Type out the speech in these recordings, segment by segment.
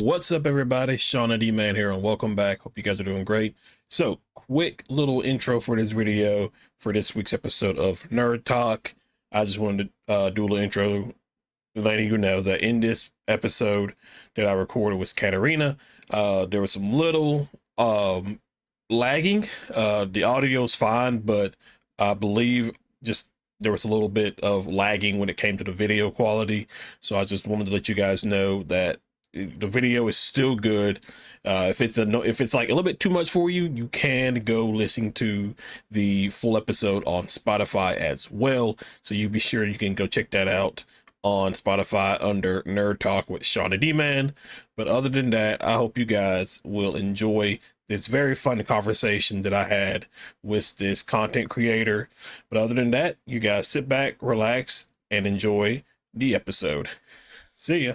What's up, everybody? Shonnydman here, and welcome back. Hope you guys are doing great. So, quick little intro for this video for this week's episode of Nerd Talk. I just wanted to do a little intro, letting you know that in this episode that I recorded with Katarina, there was some little lagging. The audio is fine, but I believe just there was a little bit of lagging when it came to the video quality. So I just wanted to let you guys know that the video is still good. If it's like a little bit too much for you, you can go listen to the full episode on Spotify as well. So you be sure you can go check that out on Spotify under Nerd Talk with Shonnydman. But other than that, I hope you guys will enjoy this very fun conversation that I had with this content creator. But other than that, you guys sit back, relax, and enjoy the episode. See ya.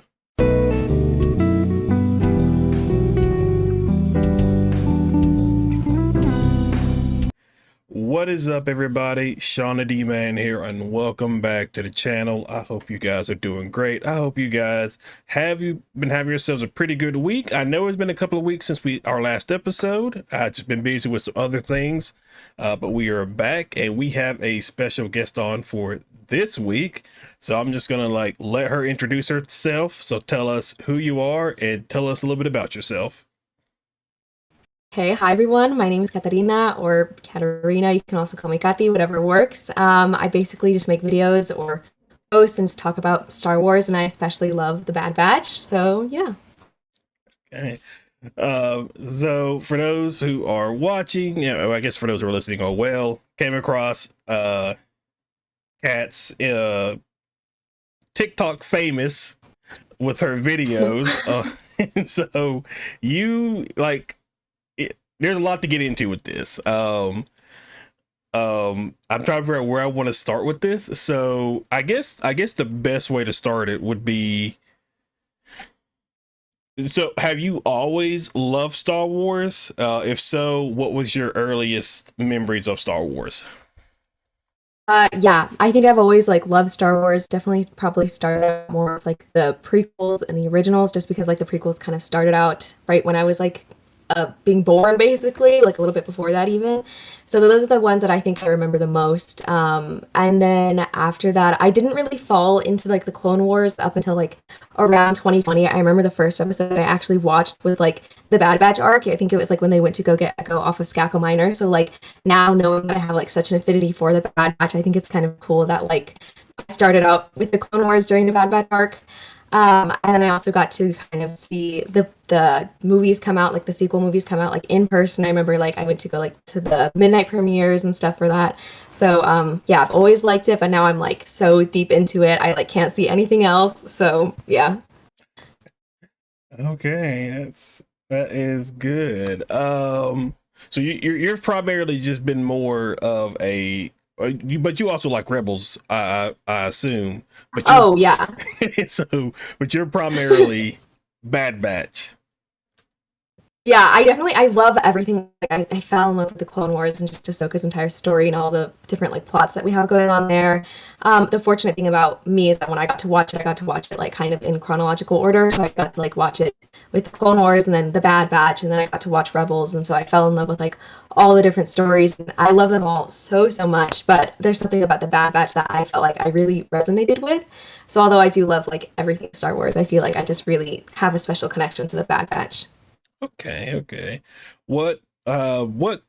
What is up, everybody? Shonnydman here, and welcome back to the channel. I hope you guys are doing great. I hope you guys been having yourselves a pretty good week. I know it's been a couple of weeks since our last episode. I've just been busy with some other things, but we are back, and we have a special guest on for this week. So I'm just gonna let her introduce herself. So tell us who you are and tell us a little bit about yourself. Hey, hi everyone. My name is Katarina or Katarina. You can also call me Kati, whatever works. I basically just make videos or posts and talk about Star Wars, and I especially love The Bad Batch. So, yeah. Okay. So for those who are watching, I guess for those who are listening, came across Kat's TikTok famous with her videos. And so you there's a lot to get into with this. I'm trying to figure out where I want to start with this. So I guess the best way to start it would be, so have you always loved Star Wars? If so, what was your earliest memories of Star Wars? Yeah, I think I've always loved Star Wars. Definitely probably started out more with the prequels and the originals, just because the prequels kind of started out right when I was being born, basically, a little bit before that even. So those are the ones that I think I remember the most. And then after that, I didn't really fall into the Clone Wars up until around 2020. I remember the first episode that I actually watched was the Bad Batch arc. I think it was when they went to go get Echo off of Skako Minor. So now knowing that I have such an affinity for the Bad Batch, I think it's kind of cool that I started out with the Clone Wars during the Bad Batch arc. And then I also got to kind of see the movies come out, the sequel movies come out in person. I remember I went to go to the midnight premieres and stuff for that. So yeah, I've always liked it, but now I'm so deep into it, I can't see anything else. So yeah. Okay, that is good. So you've primarily just been more of but you also like Rebels, I assume. But you're Oh yeah. but you're primarily Bad Batch. Yeah, I love everything. I fell in love with the Clone Wars and just Ahsoka's entire story and all the different plots that we have going on there. The fortunate thing about me is that when I got to watch it, I got to watch it kind of in chronological order. So I got to watch it with the Clone Wars and then the Bad Batch, and then I got to watch Rebels, and so I fell in love with all the different stories. And I love them all so much. But there's something about the Bad Batch that I felt I really resonated with. So although I do love everything Star Wars, I feel I just really have a special connection to the Bad Batch. Okay. What uh what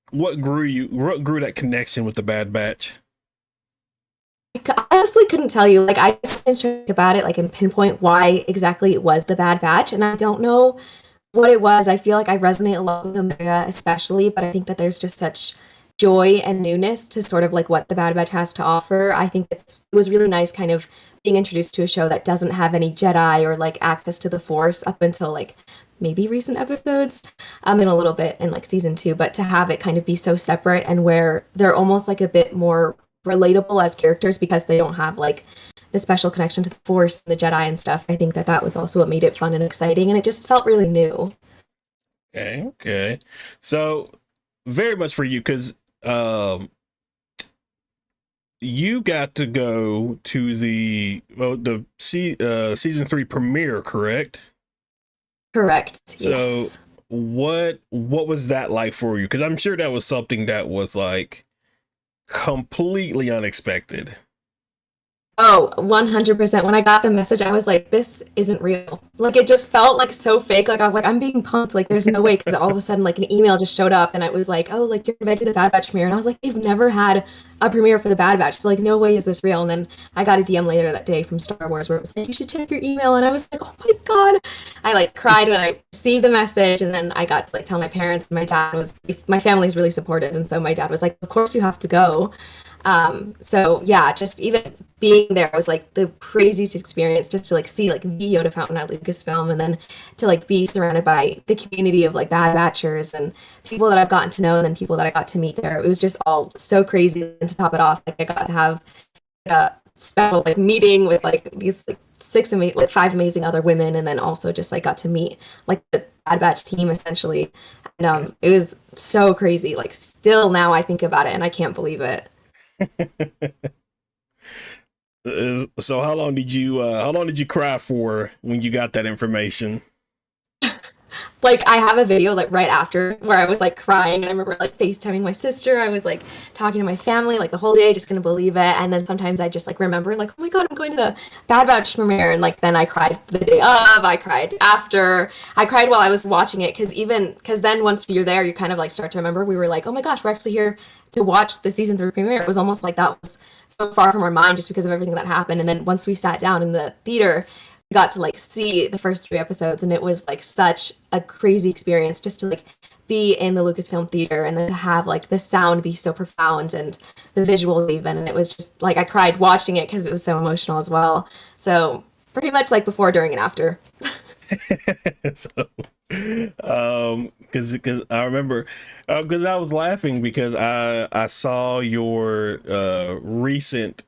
what grew that connection with the Bad Batch? I honestly couldn't tell you. I just didn't think about it, and pinpoint why exactly it was the Bad Batch, and I don't know what it was. I feel I resonate a lot with Omega, especially, but I think that there's just such joy and newness to sort of what the Bad Batch has to offer. I think it was really nice, kind of being introduced to a show that doesn't have any Jedi or access to the Force up until maybe recent episodes, in a little bit in season 2, but to have it kind of be so separate and where they're almost a bit more relatable as characters because they don't have the special connection to the Force and the Jedi and stuff. I think that that was also what made it fun and exciting, and it just felt really new. Okay. So very much for you, because you got to go to the season 3 premiere, correct? Correct. So Yes. what was that like for you? Because I'm sure that was something that was like completely unexpected. Oh, 100%. When I got the message, I was like, this isn't real. Like, it just felt like so fake. Like, I was like, I'm being punked. Like, there's no way. Because all of a sudden, like, an email just showed up and it was like, oh, like, you're invited to the Bad Batch premiere. And I was like, they've never had a premiere for the Bad Batch. So, like, no way is this real. And then I got a DM later that day from Star Wars where it was like, you should check your email. And I was like, oh my God. I like cried when I received the message. And then I got to like tell my parents. My dad was, my family's really supportive. And so my dad was like, of course you have to go. So yeah, just even being there was like the craziest experience just to like see like the Yoda fountain at Lucasfilm and then to like be surrounded by the community of like Bad Batchers and people that I've gotten to know and then people that I got to meet there. It was just all so crazy. And to top it off, like I got to have a special like meeting with like these like like five amazing other women and then also just like got to meet like the Bad Batch team essentially. And it was so crazy. Like still now I think about it and I can't believe it. So how long did you cry for when you got that information? Like I have a video like right after where I was like crying and I remember like FaceTiming my sister. I was like talking to my family like the whole day, just couldn't believe it. And then sometimes I just like remember like, oh my God, I'm going to the Bad Batch premiere. And like then I cried the day of, I cried after, I cried while I was watching it because then once you're there, you kind of like start to remember we were like, oh my gosh, we're actually here to watch the season 3 premiere. It was almost like that was so far from our mind just because of everything that happened. And then once we sat down in the theater, got to like see the first 3 episodes and it was like such a crazy experience just to like be in the Lucasfilm theater and then to have like the sound be so profound and the visuals even and it was just like I cried watching it because it was so emotional as well. So pretty much like before, during, and after. So because I remember because I was laughing because I saw your recent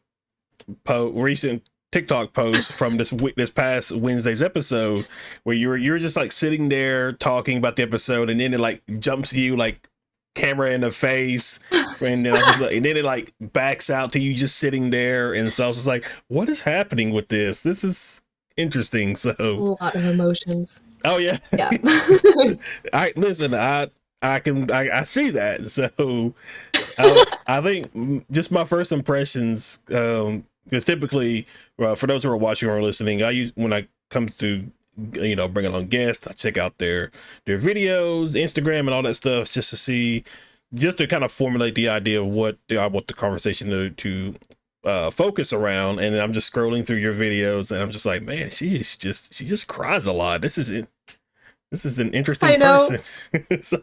TikTok post from this past Wednesday's episode where you're just like sitting there talking about the episode and then it like jumps you like camera in the face and then I was just like and then it like backs out to you just sitting there and so I was just like what is happening with this? This is interesting. A So lot of emotions. oh yeah. Yeah. I listen, I see that. So I think just my first impressions, because typically, for those who are watching or listening, I use when I comes to bringing on guests, I check out their videos, Instagram, and all that stuff just to see, just to kind of formulate the idea of what I want the conversation to focus around. And I'm just scrolling through your videos, and I'm just like, man, she just cries a lot. This is an interesting I know. person. So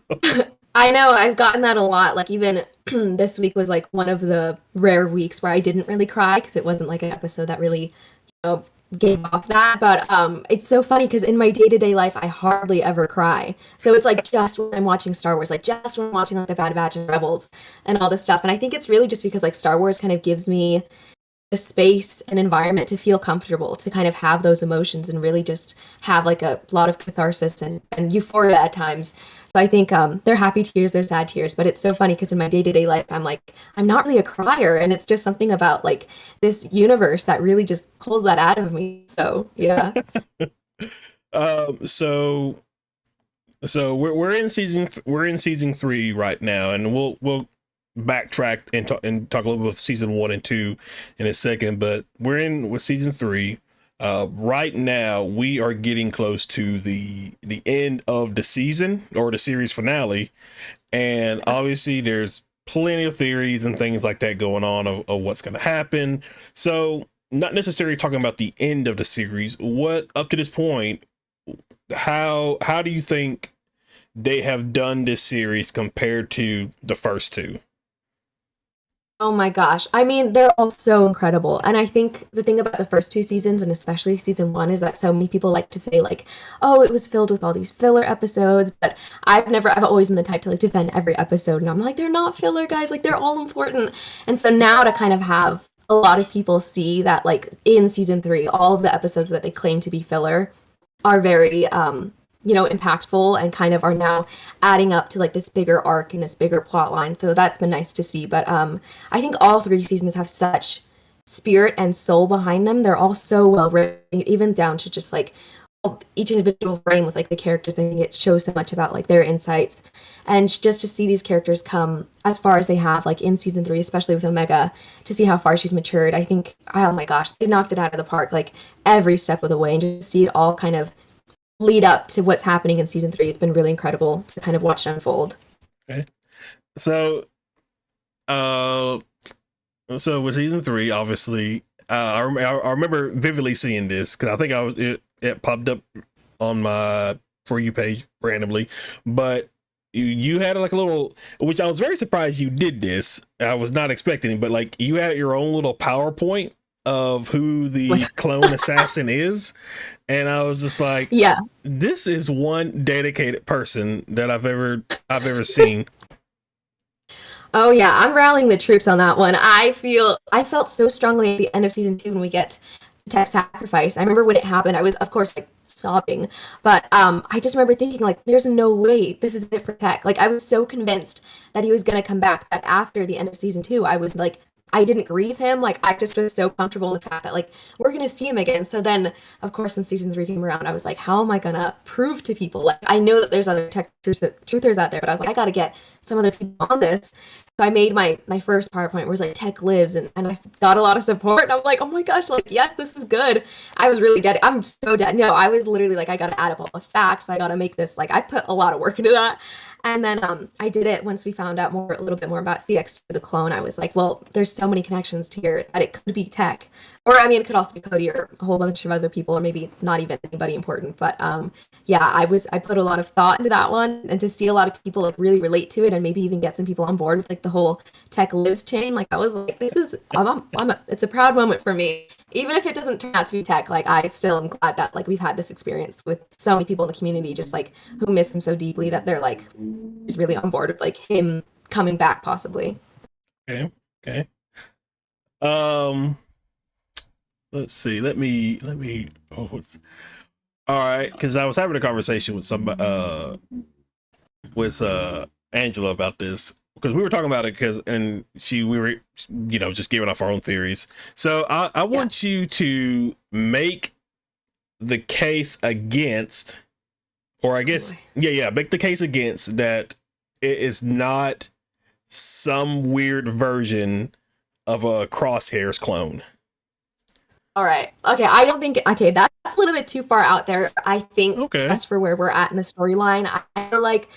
I know, I've gotten that a lot. Like even this week was like one of the rare weeks where I didn't really cry because it wasn't like an episode that really, know, gave off that. But it's so funny because in my day-to-day life, I hardly ever cry. So it's like just when I'm watching Star Wars, like just when I'm watching like the Bad Batch and Rebels and all this stuff. And I think it's really just because like Star Wars kind of gives me a space and environment to feel comfortable to kind of have those emotions and really just have like a lot of catharsis and euphoria at times. So I think they're happy tears, they're sad tears, but it's so funny because in my day-to-day life I'm like I'm not really a crier and it's just something about like this universe that really just pulls that out of me. So yeah. um so we're in season 3 right now, and we'll backtrack and talk a little bit of season 1 and 2 in a second, but we're in with season 3 right now. We are getting close to the end of the season or the series finale, and obviously there's plenty of theories and things like that going on of what's going to happen. So not necessarily talking about the end of the series, what up to this point, how do you think they have done this series compared to the first two? Oh my gosh. I mean, they're all so incredible. And I think the thing about the first 2 seasons, and especially season 1, is that so many people like to say, like, oh, it was filled with all these filler episodes. But I've always been the type to like defend every episode. And I'm like, they're not filler, guys. Like, they're all important. And so now to kind of have a lot of people see that, like, in season 3, all of the episodes that they claim to be filler are very impactful and kind of are now adding up to like this bigger arc and this bigger plot line. So that's been nice to see. But I think all 3 seasons have such spirit and soul behind them. They're all so well written, even down to just like each individual frame with like the characters, I think it shows so much about like their insights, and just to see these characters come as far as they have, like in season 3, especially with Omega, to see how far she's matured. I think, oh my gosh, they knocked it out of the park like every step of the way, and just see it all kind of lead up to what's happening in season 3 has been really incredible to kind of watch it unfold. Okay. So, so with season 3, obviously, I remember vividly seeing this because I think it popped up on my For You page randomly, but you had like a little, which I was very surprised you did this. I was not expecting it, but like you had your own little PowerPoint of who the clone assassin is, and I was just like, Yeah. this is one dedicated person that I've ever seen. Oh yeah, I'm rallying the troops on that one. I felt so strongly at the end of season 2 when we get Tech sacrifice. I remember when it happened, I was of course like sobbing, but I just remember thinking like, there's no way this is it for Tech. Like I was so convinced that he was gonna come back that after the end of season 2, I was like, I didn't grieve him. Like I just was so comfortable in the fact that like we're gonna see him again. So then, of course, when season 3 came around, I was like, how am I gonna prove to people? Like I know that there's other Tech truthers out there, but I was like, I gotta get some other people on this. So I made my first PowerPoint where it was like Tech lives, and I got a lot of support, and I'm like, oh my gosh, like yes, this is good. I was really dead. I'm so dead. No, I was literally like, I gotta add up all the facts. I gotta make this, like I put a lot of work into that. And then I did it once we found out a little bit more about CX the clone. I was like, well, there's so many connections here that it could be Tech. Or I mean, it could also be Cody or a whole bunch of other people, or maybe not even anybody important. But yeah, I put a lot of thought into that one, and to see a lot of people like really relate to it, and maybe even get some people on board with like the whole Tech lives chain. Like I was like, this is it's a proud moment for me. Even if it doesn't turn out to be Tech, like I still am glad that like we've had this experience with so many people in the community, just like who miss him so deeply, that they're like just really on board with like him coming back possibly. Okay. Okay. Um. Let's see. Let me. Oh, all right. Because I was having a conversation with somebody, with Angela about this, because we were talking about it we were, just giving off our own theories. So I want you to make the case against, or I guess, make the case against that it is not some weird version of a Crosshairs clone. All right. Okay. I don't think. Okay, that's a little bit too far out there. I think Okay. just for where we're at in the storyline, I feel like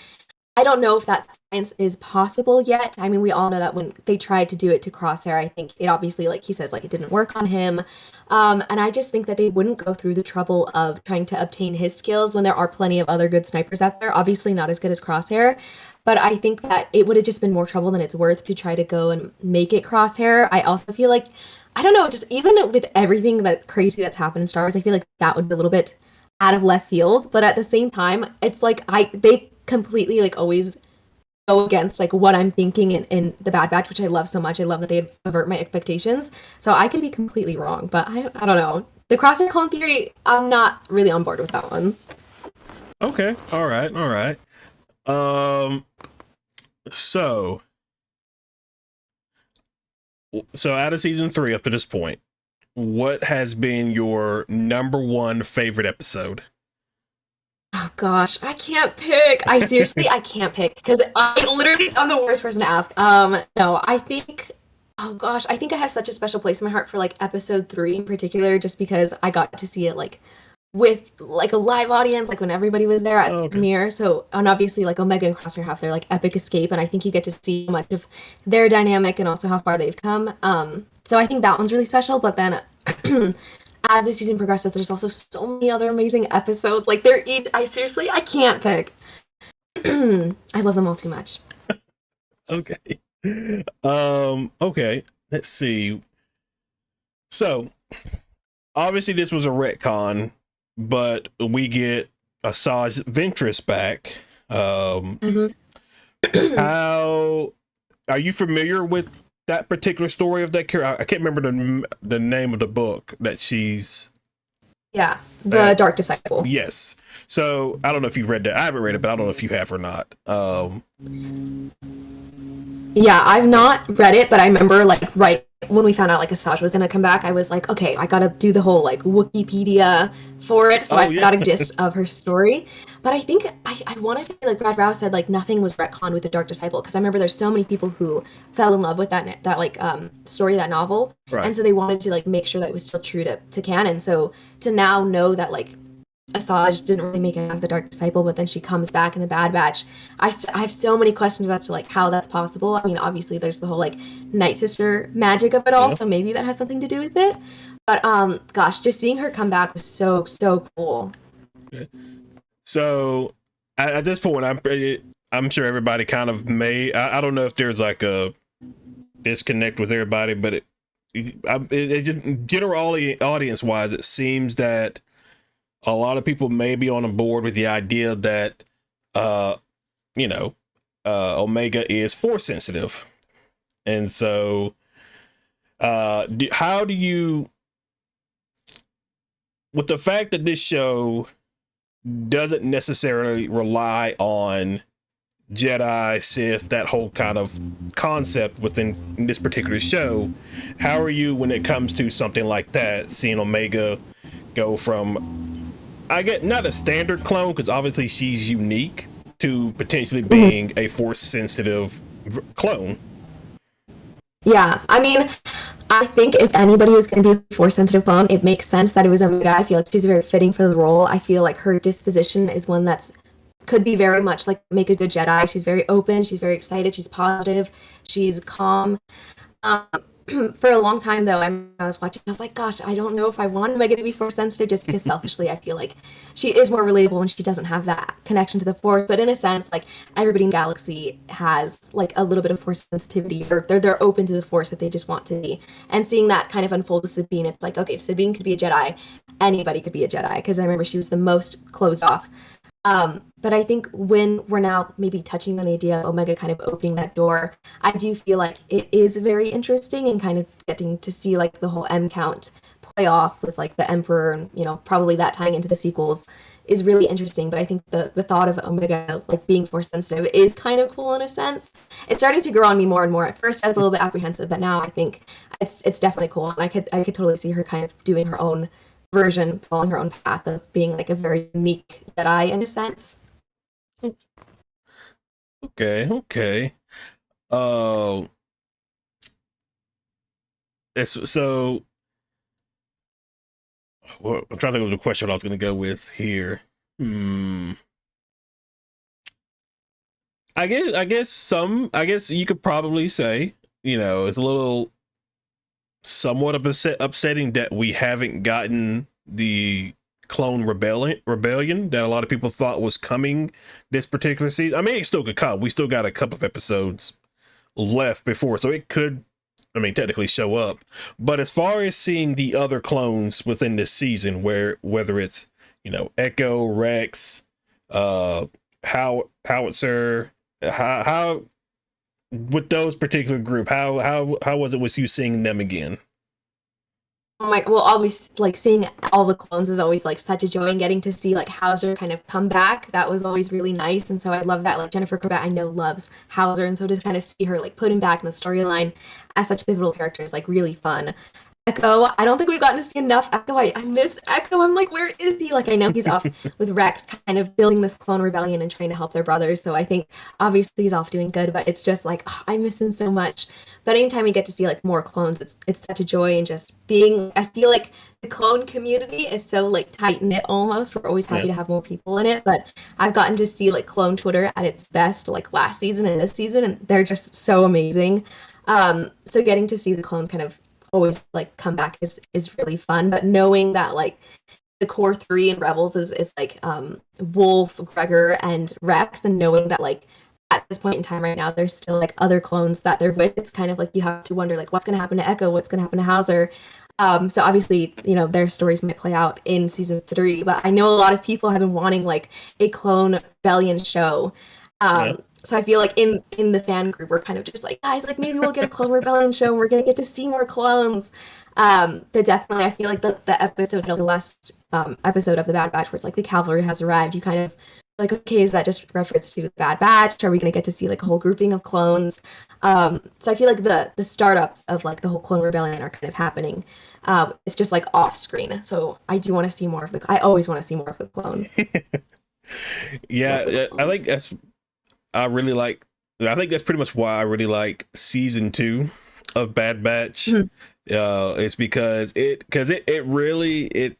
I don't know if that science is possible yet. I mean, we all know that when they tried to do it to Crosshair, I think it obviously, like he says, like it didn't work on him. And I just think that they wouldn't go through the trouble of trying to obtain his skills when there are plenty of other good snipers out there. Obviously, not as good as Crosshair, but I think that it would have just been more trouble than it's worth to try to go and make it Crosshair. I also feel like, I don't know, just even with everything that crazy that's happened in Star Wars, I feel like that would be a little bit out of left field. But at the same time, it's like they completely like always go against like what I'm thinking in the Bad Batch, which I love so much. I love that they avert my expectations. So I could be completely wrong, but I don't know. The Crosshair clone theory, I'm not really on board with that one. Okay. All right. All right. So out of season 3 up to this point, what has been your number one favorite episode? Oh gosh, I can't pick. I can't pick because I'm the worst person to ask. No, I think, oh gosh, I think I have such a special place in my heart for like episode 3 in particular, just because I got to see it like with like a live audience, like when everybody was there at the premiere. So, and obviously like Omega and Crosshair have their like epic escape, and I think you get to see much of their dynamic and also how far they've come. So I think that one's really special. But then as the season progresses, there's also so many other amazing episodes. Like they're each, I can't pick. I love them all too much. Okay. Okay. Let's see. So obviously this was a retcon, but we get Asajj Ventress back. How are you familiar with that particular story of that character? I can't remember the name of the book that she's. Yeah, the Dark Disciple. Yes. So I don't know if you've read that. I haven't read it, but I don't know if you have or not. Yeah, I've not read it, but I remember like right when we found out like Asajj was gonna come back, I was like, okay, I gotta do the whole like Wikipedia for it, so Oh I yeah. got a gist of her story. But I think I want to say like Brad Rouse said like nothing was retconned with the Dark Disciple because I remember there's so many people who fell in love with that like story, that novel, and Right. so they wanted to like make sure that it was still true to canon. So to now know that like Asajj didn't really make it out of the Dark Disciple, but then she comes back in the Bad Batch. I have so many questions as to like how that's possible. I mean, obviously there's the whole like Night Sister magic of it all, Yeah. so maybe that has something to do with it. But gosh, just seeing her come back was so cool. Okay. So at this point, I'm sure everybody kind of may. I don't know if there's like a disconnect with everybody, but it just general audience wise, it seems that a lot of people may be on board with the idea that uh you know Omega is force sensitive, and so how do you, with the fact that this show doesn't necessarily rely on Jedi, Sith, that whole kind of concept within this particular show, how are you when it comes to something like that, seeing Omega go from, I get not a standard clone because obviously she's unique, to potentially Mhm. being a force sensitive clone? Yeah, I mean, I think if anybody was going to be a force sensitive clone, it makes sense that it was Omega. I feel like she's very fitting for the role. I feel like her disposition is one that's could be very much like make a good Jedi. She's very open. She's very excited. She's positive. She's calm. Um, for a long time, though, I was watching. I was like, "Gosh, I don't know if I want Megan to be force sensitive." Just because selfishly, I feel like she is more relatable when she doesn't have that connection to the force. But in a sense, like everybody in Galaxy has like a little bit of force sensitivity, or they're open to the force if they just want to be. And seeing that kind of unfold with Sabine, it's like, okay, if Sabine could be a Jedi, anybody could be a Jedi. Because I remember she was the most closed off. But I think when we're now maybe touching on the idea of Omega kind of opening that door, I do feel like it is very interesting and kind of getting to see like the whole M count play off with like the Emperor and probably that tying into the sequels is really interesting. But I think the thought of Omega like being force sensitive is kind of cool in a sense. It's starting to grow on me more and more. At first I was a little bit apprehensive, but now I think it's definitely cool. And I could totally see her kind of doing her own version, following her own path of being like a very unique Jedi in a sense. Okay, okay. Uh, so well, I'm trying to think of the question I was going to go with here. Hmm. I guess you could probably say, it's a little somewhat upsetting that we haven't gotten the clone rebellion that a lot of people thought was coming this particular season. I mean, it still could come. We still got a couple of episodes left before, so it could, I mean, technically show up. But as far as seeing the other clones within this season, whether it's Echo, Rex, Howitzer, how with those particular group, how was it with you seeing them again? Oh my, well, always like seeing all the clones is always like such a joy, and getting to see like Hauser kind of come back, that was always really nice. And so I love that like Jennifer Corbett I know loves Hauser, and so to kind of see her like put him back in the storyline as such a pivotal character is like really fun. Echo, I don't think we've gotten to see enough Echo. I miss Echo. I'm like, where is he? Like, I know he's off with Rex, kind of building this clone rebellion and trying to help their brothers. So I think obviously he's off doing good, but it's just like, oh, I miss him so much. But anytime we get to see like more clones, it's such a joy. And just being, I feel like the clone community is so like tight knit almost. We're always Yeah. happy to have more people in it. But I've gotten to see like clone Twitter at its best, like last season and this season, and they're just so amazing. So getting to see the clones kind of always like come back is really fun. But knowing that like the core three in Rebels is like Wolf, Gregor, and Rex, and knowing that like at this point in time right now there's still like other clones that they're with, it's kind of like you have to wonder like what's going to happen to Echo, what's going to happen to Hauser. So obviously their stories might play out in season 3, but I know a lot of people have been wanting like a clone rebellion show. Yeah. So I feel like in the fan group we're kind of just like, guys, like maybe we'll get a clone rebellion show and we're gonna get to see more clones. But definitely I feel like the episode, the last episode of the Bad Batch where it's like the cavalry has arrived, you kind of like, okay, is that just reference to the Bad Batch? Are we going to get to see like a whole grouping of clones? So I feel like the startups of like the whole clone rebellion are kind of happening. It's just like off screen. So I do want to see more of the. I always want to see more of the clones. Love Yeah, the I think clones. that's I really like. I think that's pretty much why I really like season 2 of Bad Batch. Mhm. It's because it really it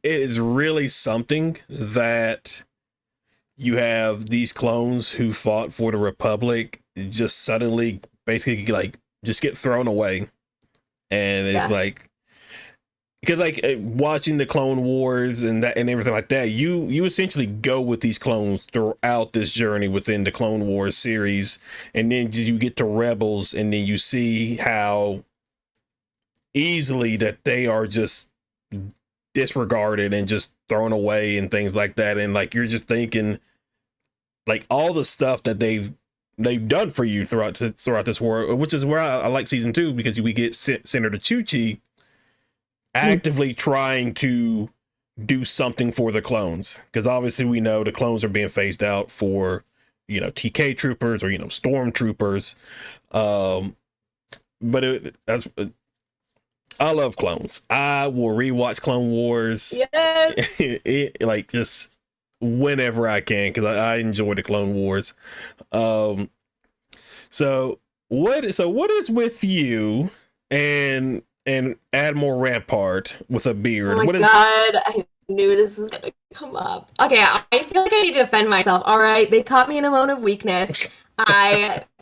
is really something that you have these clones who fought for the Republic just suddenly basically like just get thrown away, and it's Yeah. like because like watching the Clone Wars and that and everything like that, you essentially go with these clones throughout this journey within the Clone Wars series, and then you get to Rebels, and then you see how easily that they are just disregarded and just thrown away and things like that, and like you're just thinking like all the stuff that they've done for you throughout this war, which is where I like season 2 because we get Senator Chuchi Mhm. actively trying to do something for the clones, because obviously we know the clones are being phased out for TK troopers or stormtroopers. um but I love clones. I will rewatch Clone Wars Yes. like just whenever I can, because I enjoy the Clone Wars. um what is with you and Admiral Rampart with a Oh beard? my What is God, I knew this was gonna come up. Okay, I feel like I need to defend myself. All right, they caught me in a moment of weakness.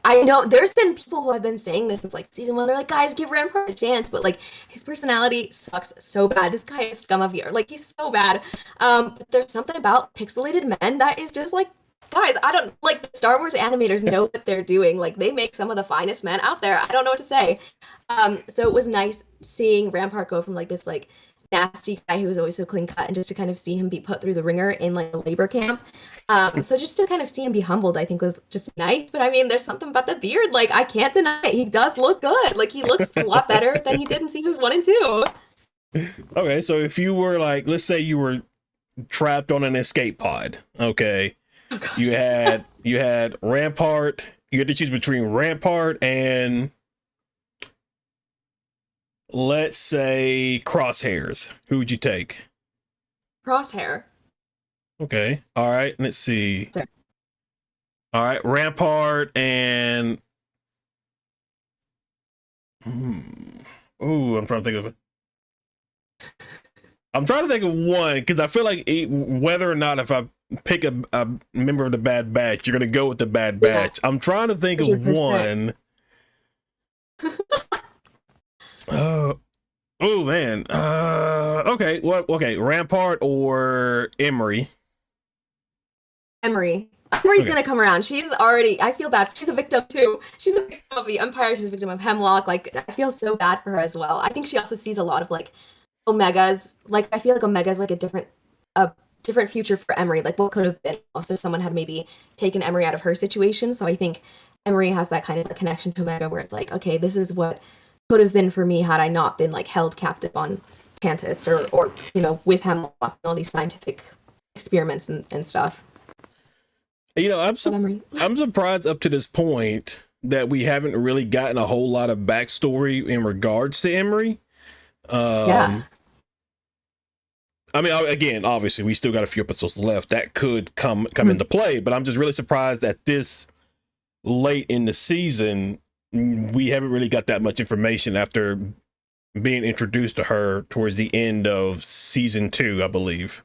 I know there's been people who have been saying this since like season 1. They're like, guys, give Rampart a chance, but like his personality sucks so bad. This guy is scum of the earth. Like he's so bad. But there's something about pixelated men that is just like, guys, I don't like the Star Wars animators know what they're doing. Like they make some of the finest men out there. I don't know what to say. So it was nice seeing Rampart go from like this like nasty guy who was always so clean cut, and just to kind of see him be put through the ringer in like a labor camp. So just to kind of see him be humbled, I think was just nice. But I mean, there's something about the beard, like I can't deny it. He does look good. Like he looks a lot better than he did in seasons 1 and 2. okay, so if you were like, let's say you were trapped on an escape pod, okay, Oh god. you had Rampart. You had to choose between Rampart and, let's say, Crosshairs. Who would you take? Crosshair. Okay, all right, let's see. Sorry. All right, Rampart and ooh, I'm trying to think of one, because I feel like whether or not if I pick a member of the Bad Batch, you're gonna go with the Bad Yeah, Batch. I'm trying to think of 100%. one. Uh, oh man. Okay. What? Okay. Rampart or Emery? Emery. Emery's Okay. gonna come around. She's already. I feel bad. She's a victim too. She's a victim of the Empire. She's a victim of Hemlock. Like I feel so bad for her as well. I think she also sees a lot of like Omegas. Like I feel like Omega's like a different future for Emery. Like what could have been. Also, someone had maybe taken Emery out of her situation. So I think Emery has that kind of a connection to Omega, where it's like, okay, this is what could have been for me had I not been like held captive on Tantus, or with Hemlock and all these scientific experiments and stuff. Love Emery. I'm surprised up to this point that we haven't really gotten a whole lot of backstory in regards to Emery. Yeah. Um, I mean, again, obviously, we still got a few episodes left that could come Mhm. into play, but I'm just really surprised that this late in the season we haven't really got that much information after being introduced to her towards the end of season 2, I believe.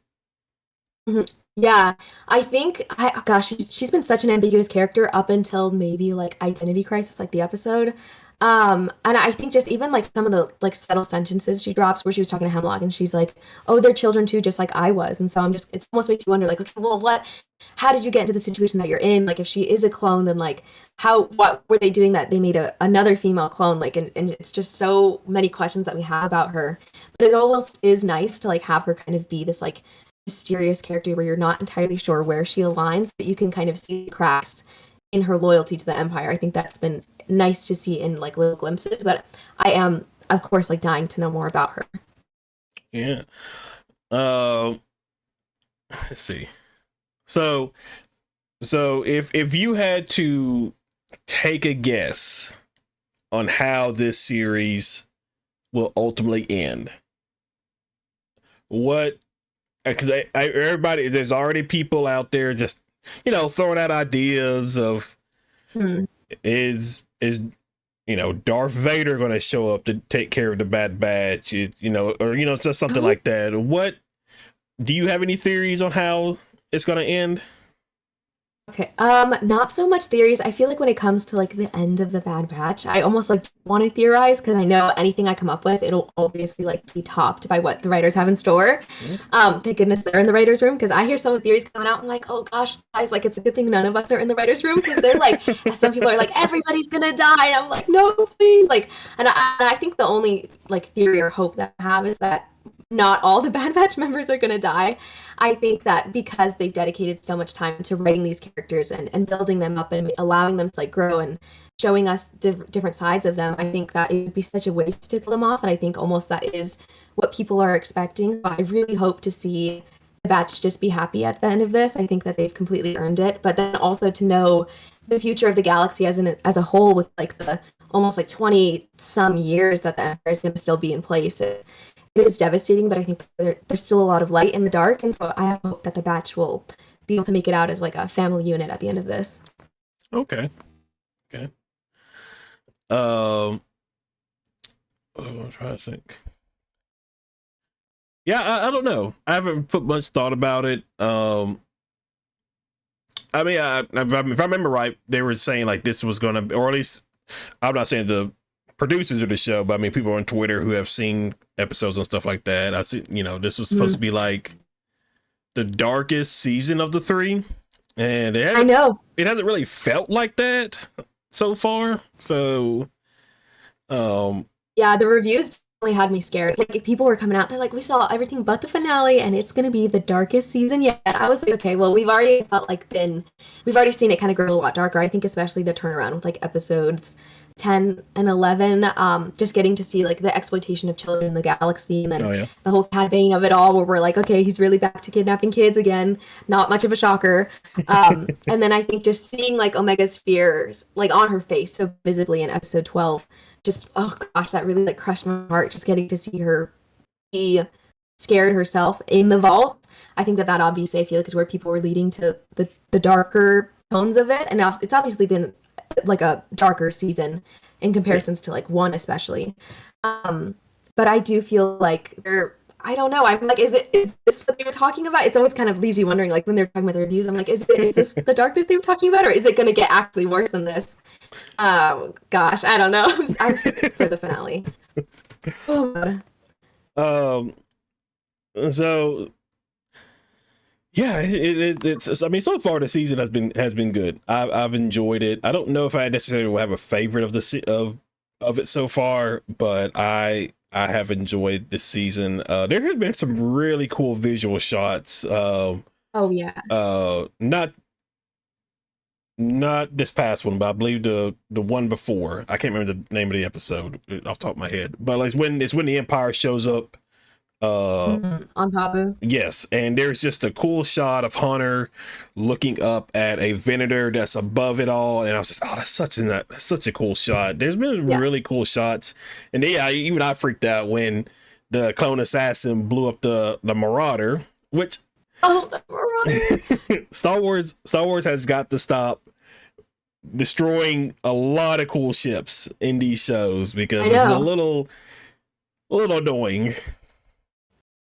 Mhm. Yeah, I think oh gosh, she's been such an ambiguous character up until maybe like Identity Crisis, like the episode. And I think just even like some of the like subtle sentences she drops where she was talking to Hemlock and she's like, "Oh, they're children too, just like I was." And so it's almost makes you wonder, like, okay, well, how did you get into the situation that you're in? Like, if she is a clone, then like, what were they doing that they made another female clone? Like, and it's just so many questions that we have about her. But it almost is nice to like have her kind of be this like mysterious character where you're not entirely sure where she aligns, but you can kind of see the cracks in her loyalty to the Empire. I think that's been nice to see in like little glimpses, but I am, of course, like dying to know more about her. Yeah. Um, let's see. So if you had to take a guess on how this series will ultimately end, what? Because everybody, there's already people out there just throwing out ideas of Hmm. is Darth Vader going to show up to take care of the Bad Batch, or it's just something Oh, like that. What do you have any theories on how it's going to end? okay. Not so much theories. I feel like when it comes to like the end of the Bad Batch, I almost like want to theorize because I know anything I come up with, it'll obviously like be topped by what the writers have in store. Thank goodness they're in the writers' room because I hear some of the theories coming out. I'm like, oh gosh, guys, like it's a good thing none of us are in the writers' room because they're like, some people are like, everybody's gonna die, and I'm like, no, please, like, and I think the only like theory or hope that I have is that not all the Bad Batch members are gonna die. I think that because they've dedicated so much time to writing these characters and building them up and allowing them to like grow and showing us the different sides of them, I think that it would be such a waste to kill them off. And I think almost that is what people are expecting. So I really hope to see the batch just be happy at the end of this. I think that they've completely earned it. But then also to know the future of the galaxy as a whole with like the almost like 20 some years that the empire is going to still be in place, it is devastating, but I think there's still a lot of light in the dark, and so I have hope that the batch will be able to make it out as like a family unit at the end of this. Okay. Okay. Um. I'm trying to think. Yeah, I don't know. I haven't put much thought about it. I mean, if I remember right, they were saying like this was gonna, or at least I'm not saying the producers of the show, but I mean people on Twitter who have seen episodes and stuff like that. I see, this was supposed to Mm. be like the darkest season of the three, and I know. it hasn't really felt like that so far. So, um, Yeah, the reviews definitely had me scared. Like, if people were coming out, they're like, "We saw everything but the finale, and it's gonna be the darkest season yet." I was like, "Okay, well, we've already seen it kind of grow a lot darker." I think especially the turnaround with like episodes 10 and 11, just getting to see like the exploitation of children in the galaxy, and then oh yeah, the whole Cad Bane of it all, where we're like, "Okay, he's really back to kidnapping kids again." Not much of a shocker. And then I think just seeing like Omega's fears like on her face so visibly in episode 12, just oh gosh, that really like crushed my heart, just getting to see her be scared herself in the vault. I think that obviously I feel like is where people were leading to the darker tones of it, and now it's obviously been like a darker season in yeah. comparisons to like one especially. um but I do feel like they're, I don't know, I'm like, is this what they were talking about? It's always kind of leaves you wondering, like when they're talking about the reviews, I'm like, is this the darkness they were talking about, or is it going to get actually worse than this? Oh gosh, I don't know. I'm stoked for the finale. Oh god. um, so yeah, it's. I mean, so far the season has been good. I've enjoyed it. I don't know if I necessarily will have a favorite of of it so far, but I have enjoyed this season. There has been some really cool visual shots. Oh yeah. Not this past one, but I believe the one before. I can't remember the name of the episode off the top of my head, but like it's when the Empire shows up. On Pabu. Yes, and there's just a cool shot of Hunter looking up at a Venator that's above it all, and I was just, oh, that's such a cool shot. There's been Yeah. really cool shots, and yeah, even I freaked out when the clone assassin blew up the Marauder, which Oh, the Marauder. Star Wars has got to stop destroying a lot of cool ships in these shows because I it's know. a little annoying.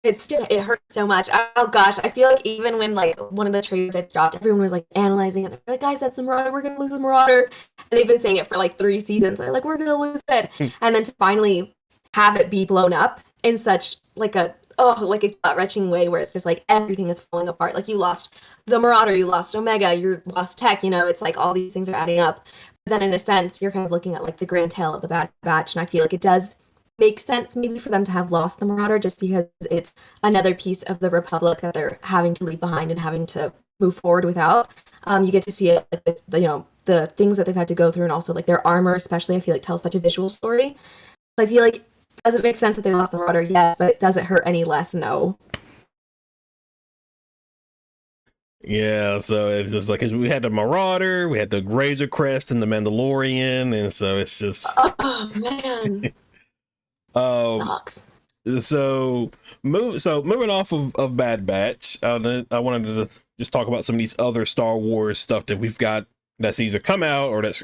It's just it hurts so much. Oh gosh, I feel like even when like one of the trailers that dropped, everyone was like analyzing it. They're like, guys, that's the Marauder. We're gonna lose the Marauder, and they've been saying it for like 3 seasons. They're like, we're gonna lose it, and then to finally have it be blown up in such like a like a gut wrenching way where it's just like everything is falling apart. Like you lost the Marauder, you lost Omega, you lost Tech. You know, it's like all these things are adding up. But then in a sense, you're kind of looking at like the grand tale of the Bad Batch, and I feel like it does make sense maybe for them to have lost the Marauder just because it's another piece of the Republic that they're having to leave behind and having to move forward without. You get to see it with the things that they've had to go through, and also like their armor, especially. I feel like tells such a visual story. So I feel like it doesn't make sense that they lost the Marauder, yes, but it doesn't hurt any less, no. Yeah, so it's just like 'cause we had the Marauder, we had the Razor Crest, and the Mandalorian, and so it's just Oh man, um. sucks. So moving off of Bad Batch, I wanted to just talk about some of these other Star Wars stuff that we've got that's either come out or that's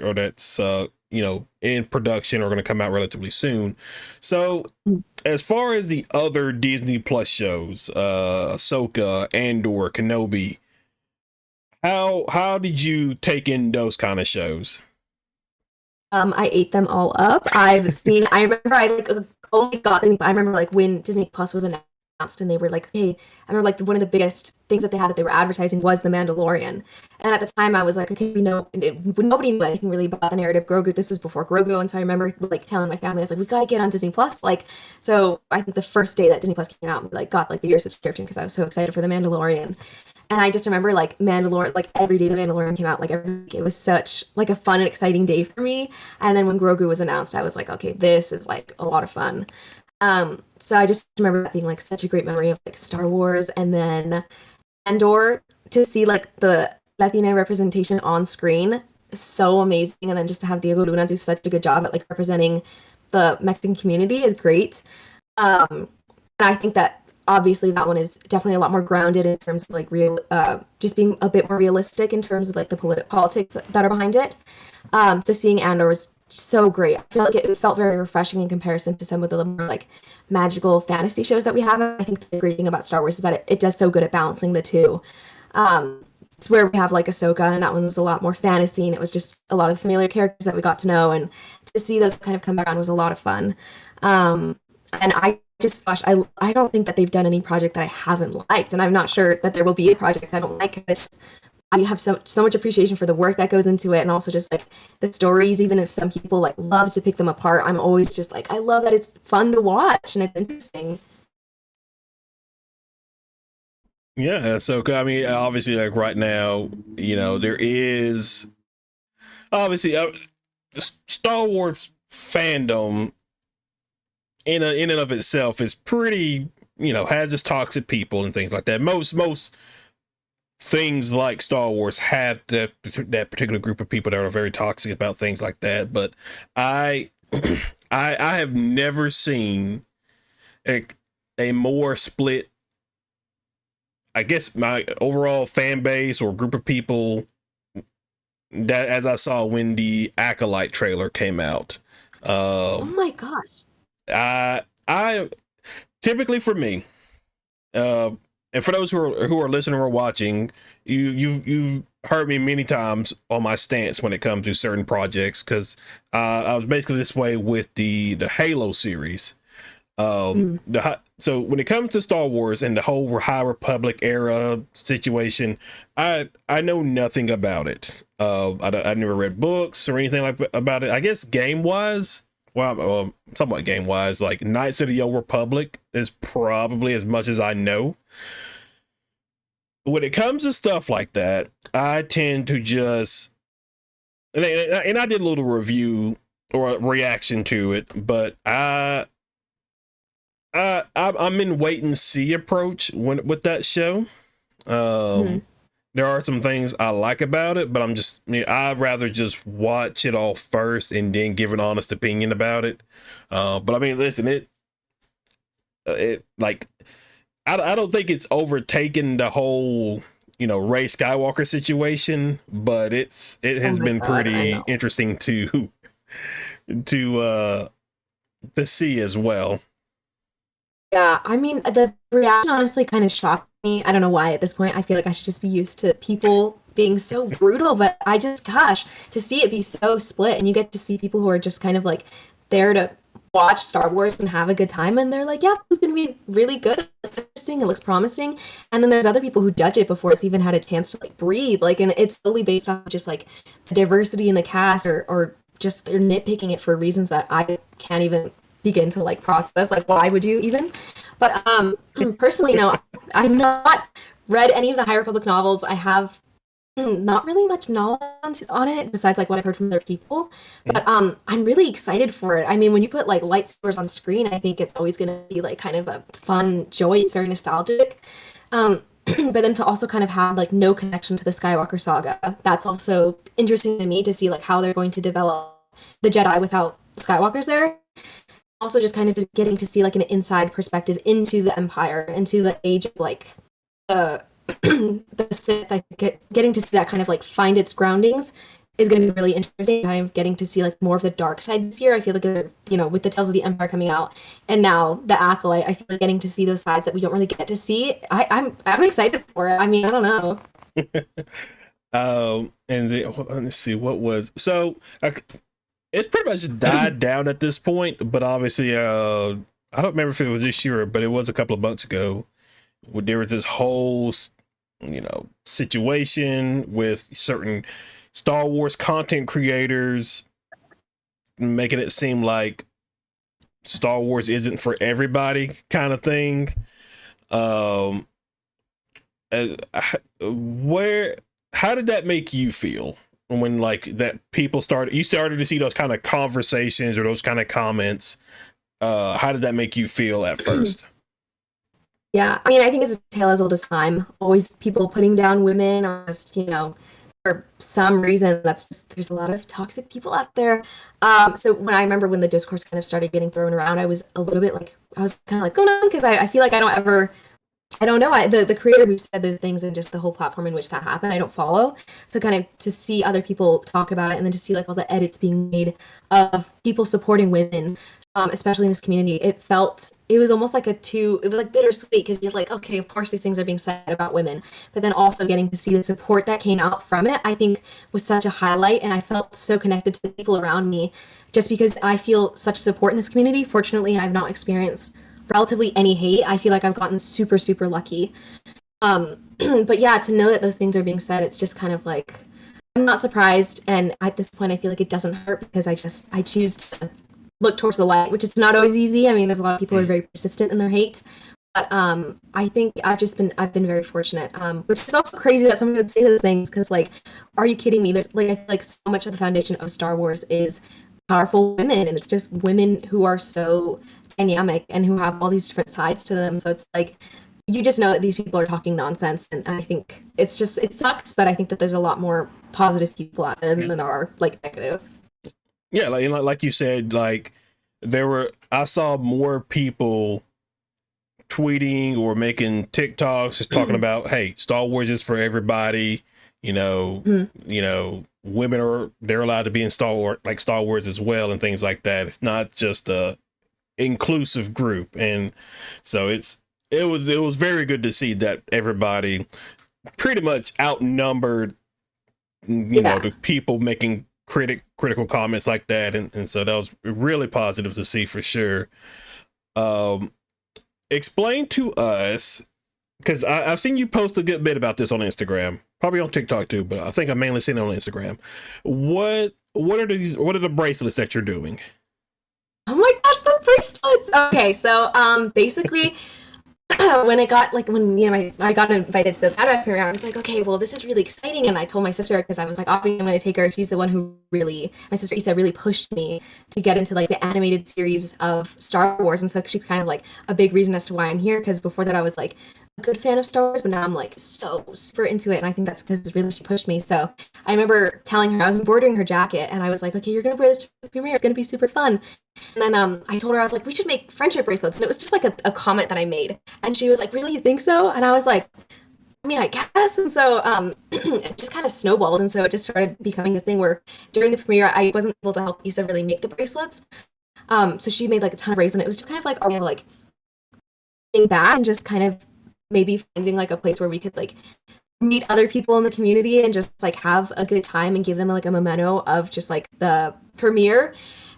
in production or going to come out relatively soon. So as far as the other Disney Plus shows, Ahsoka, Andor, Kenobi, how did you take in those kind of shows? I ate them all up. I remember I like only got them. I remember like when Disney Plus was announced and they were like, hey, I remember like one of the biggest things that they had that they were advertising was The Mandalorian. And at the time I was like, okay, nobody knew anything really about the narrative Grogu. This was before Grogu. And so I remember like telling my family, I was like, we got to get on Disney Plus. Like, so I think the first day that Disney Plus came out, we like got like the year subscription because I was so excited for The Mandalorian. And I just remember like Mandalorian, like every day the Mandalorian came out, like every week, it was such like a fun and exciting day for me. And then when Grogu was announced, I was like, okay, this is like a lot of fun. So I just remember that being like such a great memory of like Star Wars, and then Andor to see like the Latina representation on screen, so amazing. And then just to have Diego Luna do such a good job at like representing the Mexican community is great. And I think that obviously that one is definitely a lot more grounded in terms of like real, just being a bit more realistic in terms of like the politics that are behind it. So seeing Andor was so great. I feel like it felt very refreshing in comparison to some of the more like magical fantasy shows that we have. I think the great thing about Star Wars is that it does so good at balancing the two. It's where we have like Ahsoka, and that one was a lot more fantasy, and it was just a lot of familiar characters that we got to know, and to see those kind of come back on was a lot of fun. And I just, gosh, I don't think that they've done any project that I haven't liked, and I'm not sure that there will be a project I don't like. I have so much appreciation for the work that goes into it, and also just like the stories. Even if some people like love to pick them apart, I'm always just like, I love that it's fun to watch and it's interesting. Yeah, so I mean, obviously, like right now, there is obviously the Star Wars fandom in and of itself is pretty, has its toxic people and things like that. Most things like Star Wars have that particular group of people that are very toxic about things like that. But I I have never seen a more split, I guess, my overall fan base or group of people that as I saw when the Acolyte trailer came out. Oh Um, my gosh. I typically for me, uh, and for those who are listening or watching, you've heard me many times on my stance when it comes to certain projects because I was basically this way with the Halo series. Mm. So when it comes to Star Wars and the whole High Republic era situation, I know nothing about it. I never read books or anything like about it. I guess game wise, somewhat game wise, like Knights of the Old Republic is probably as much as I know. When it comes to stuff like that, I tend to just and I did a little review or a reaction to it, but I'm in wait and see approach with that show. Mhm. Um, there are some things I like about it, but I'd rather just watch it all first and then give an honest opinion about it. But I mean, listen, it like I don't think it's overtaken the whole Rey Skywalker situation, but it Oh has my been God, I pretty know. interesting to uh to see as well. Yeah, I mean, the reaction honestly kind of shocked me. I don't know why at this point. I feel like I should just be used to people being so brutal, but I just, gosh, to see it be so split and you get to see people who are just kind of like there to watch Star Wars and have a good time, and they're like, yeah, it's gonna be really good. It looks interesting, it looks promising. And then there's other people who judge it before it's even had a chance to like breathe. Like, and it's solely based off just like the diversity in the cast, or just they're nitpicking it for reasons that I can't even begin to like process. Like, why would you even? But personally, no, I've not read any of the High Republic novels. I have not really much knowledge on it besides like what I've heard from other people. But I'm really excited for it. I mean, when you put like lightsabers on screen, I think it's always going to be like kind of a fun joy. It's very nostalgic. but then to also kind of have like no connection to the Skywalker saga, that's also interesting to me to see like how they're going to develop the Jedi without the Skywalkers there. Also, just kind of just getting to see like an inside perspective into the Empire, into the age of like the the Sith. Getting to see that kind of like find its groundings is going to be really interesting. Kind of getting to see like more of the dark side this year. I feel like with the Tales of the Empire coming out, and now the Acolyte, I feel like getting to see those sides that we don't really get to see. I'm excited for it. I mean, I don't know. And then let's see what was so. It's pretty much died down at this point, but obviously, I don't remember if it was this year, but it was a couple of months ago. Where there was this whole, situation with certain Star Wars content creators making it seem like Star Wars isn't for everybody, kind of thing. Um, where, how did that make you feel when like that you started to see those kind of conversations or those kind of comments? How did that make you feel at first? Yeah, I mean, I think it's a tale as old as time. Always people putting down women, or just, for some reason, that's just, there's a lot of toxic people out there. So when I remember when the discourse kind of started getting thrown around, I was a little bit like, I was kind of like, going on, because I feel like I don't know, the creator who said those things and just the whole platform in which that happened, I don't follow. So kind of to see other people talk about it, and then to see like all the edits being made of people supporting women, especially in this community, it was almost like it was like bittersweet, because you're like, okay, of course these things are being said about women, but then also getting to see the support that came out from it, I think was such a highlight, and I felt so connected to the people around me, just because I feel such support in this community. Fortunately, I've not experienced relatively any hate. I feel like I've gotten super, super lucky. But yeah, to know that those things are being said, it's just kind of like, I'm not surprised, and at this point I feel like it doesn't hurt, because I choose to look towards the light, which is not always easy. I mean, there's a lot of people who are very persistent in their hate, but I think I've been very fortunate, which is also crazy that someone would say those things, because like, are you kidding me? There's like, I feel like so much of the foundation of Star Wars is powerful women, and it's just women who are so dynamic and who have all these different sides to them. So it's like, you just know that these people are talking nonsense, and I think it sucks, but I think that there's a lot more positive people out there than there are like negative. Yeah, like you said, like I saw more people tweeting or making TikToks just talking about, hey, Star Wars is for everybody. They're allowed to be in Star Wars as well, and things like that. It's not just a inclusive group, and so it was very good to see that everybody pretty much outnumbered, the people making critical comments like that, and so that was really positive to see for sure. Explain to us, because I've seen you post a good bit about this on Instagram, probably on TikTok too, but I think I'm mainly seeing it on Instagram. What are the bracelets that you're doing? Oh my gosh, the bracelets! Okay, so basically, when I got invited to the Bad Batch premiere, I was like, okay, well, this is really exciting, and I told my sister, because I was like, obviously I'm going to take her. She's the one who my sister Issa really pushed me to get into like the animated series of Star Wars, and so she's kind of like a big reason as to why I'm here. Because before that, I was like a good fan of Star Wars, but now I'm like so super into it, and I think that's because really she pushed me. So I remember telling her, I was embroidering her jacket, and I was like, okay, you're gonna wear this to the premiere. It's gonna be super fun. And then I told her, I was like, we should make friendship bracelets. And it was just like a comment that I made. And she was like, really, you think so? And I was like, I mean, I guess. And so it just kind of snowballed. And so it just started becoming this thing where during the premiere, I wasn't able to help Issa really make the bracelets. So she made like a ton of bracelets. And it was just kind of like, being back and just kind of maybe finding like a place where we could like meet other people in the community and just like have a good time and give them like a memento of just like the premiere.